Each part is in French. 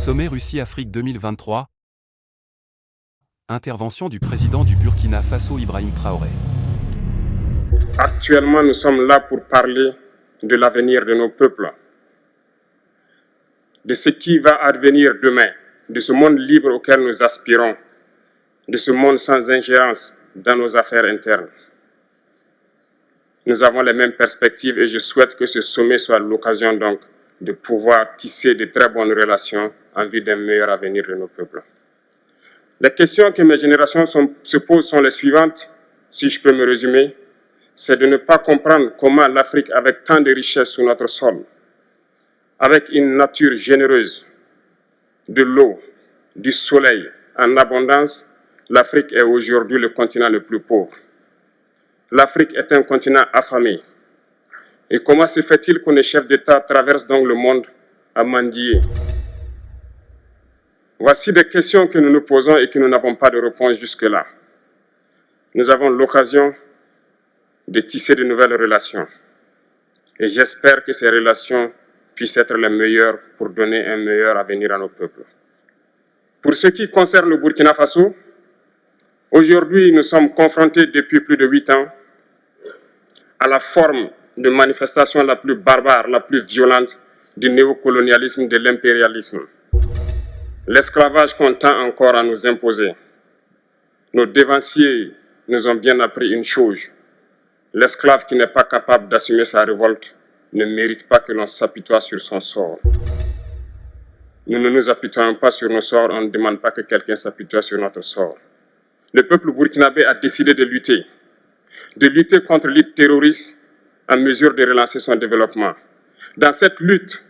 Sommet Russie-Afrique 2023. Intervention du président du Burkina Faso Ibrahim Traoré. Actuellement, nous sommes là pour parler de l'avenir de nos peuples, de ce qui va advenir demain, de ce monde libre auquel nous aspirons, de ce monde sans ingérence dans nos affaires internes. Nous avons les mêmes perspectives et je souhaite que ce sommet soit l'occasion donc de pouvoir tisser de très bonnes relations en vue d'un meilleur avenir de nos peuples. Les questions que mes générations se posent sont les suivantes, si je peux me résumer. C'est de ne pas comprendre comment l'Afrique, avec tant de richesses sous notre sol, avec une nature généreuse, de l'eau, du soleil en abondance, l'Afrique est aujourd'hui le continent le plus pauvre. L'Afrique est un continent affamé. Et comment se fait-il que les chefs d'État traversent donc le monde à mendier? Voici des questions que nous nous posons et que nous n'avons pas de réponse jusque-là. Nous avons l'occasion de tisser de nouvelles relations. Et j'espère que ces relations puissent être les meilleures pour donner un meilleur avenir à nos peuples. Pour ce qui concerne le Burkina Faso, aujourd'hui nous sommes confrontés depuis plus de 8 ans à la forme de manifestation la plus barbare, la plus violente du néocolonialisme, de l'impérialisme. L'esclavage qu'on tend encore à nous imposer. Nos dévanciers nous ont bien appris une chose. L'esclave qui n'est pas capable d'assumer sa révolte ne mérite pas que l'on s'apitoie sur son sort. Nous ne nous apitoyons pas sur nos sorts, on ne demande pas que quelqu'un s'apitoie sur notre sort. Le peuple burkinabé a décidé de lutter contre l'île terroriste en mesure de relancer son développement. Dans cette lutte,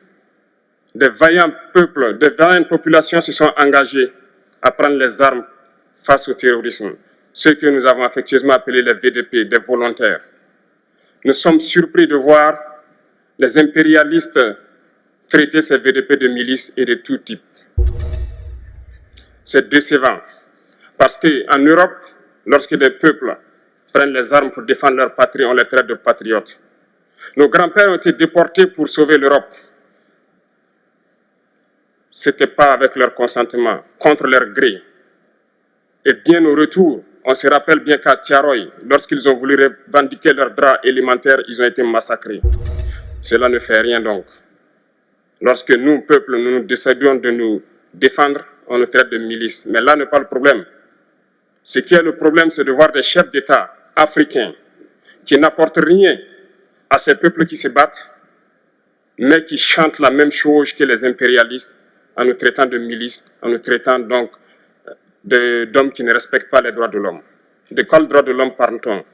des vaillants peuples, des vaillantes populations se sont engagées à prendre les armes face au terrorisme, ceux que nous avons affectueusement appelés les VDP, des volontaires. Nous sommes surpris de voir les impérialistes traiter ces VDP de milices et de tout type. C'est décevant, parce qu'en Europe, lorsque des peuples prennent les armes pour défendre leur patrie, on les traite de patriotes. Nos grands-pères ont été déportés pour sauver l'Europe. Ce n'était pas avec leur consentement, contre leur gré. Et bien au retour, on se rappelle bien qu'à Tiaroy, lorsqu'ils ont voulu revendiquer leurs droits élémentaires, ils ont été massacrés. Cela ne fait rien donc. Lorsque nous, peuple, nous décidons de nous défendre, on nous traite de milices. Mais là n'est pas le problème. Ce qui est le problème, c'est de voir des chefs d'État africains qui n'apportent rien à ces peuples qui se battent, mais qui chantent la même chose que les impérialistes en nous traitant de milices, en nous traitant donc d'hommes qui ne respectent pas les droits de l'homme. De quels droits de l'homme parle-t-on?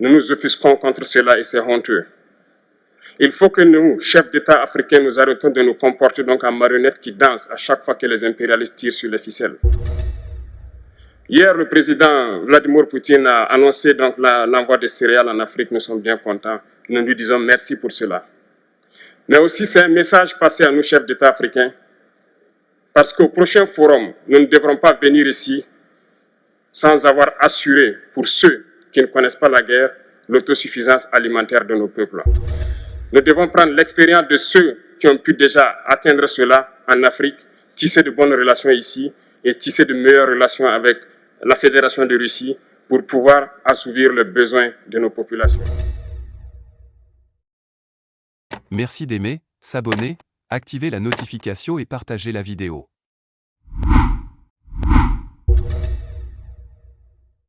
Nous nous offusquons contre cela et c'est honteux. Il faut que nous, chefs d'État africains, nous arrêtons de nous comporter donc en marionnettes qui dansent à chaque fois que les impérialistes tirent sur les ficelles. Hier, le président Vladimir Poutine a annoncé donc l'envoi de céréales en Afrique. Nous sommes bien contents. Nous lui disons merci pour cela. Mais aussi, c'est un message passé à nous, chefs d'État africains, parce qu'au prochain forum, nous ne devrons pas venir ici sans avoir assuré, pour ceux qui ne connaissent pas la guerre, l'autosuffisance alimentaire de nos peuples. Nous devons prendre l'expérience de ceux qui ont pu déjà atteindre cela en Afrique, tisser de bonnes relations ici et tisser de meilleures relations avec la Fédération de Russie pour pouvoir assouvir les besoins de nos populations. Merci d'aimer, s'abonner, activer la notification et partager la vidéo.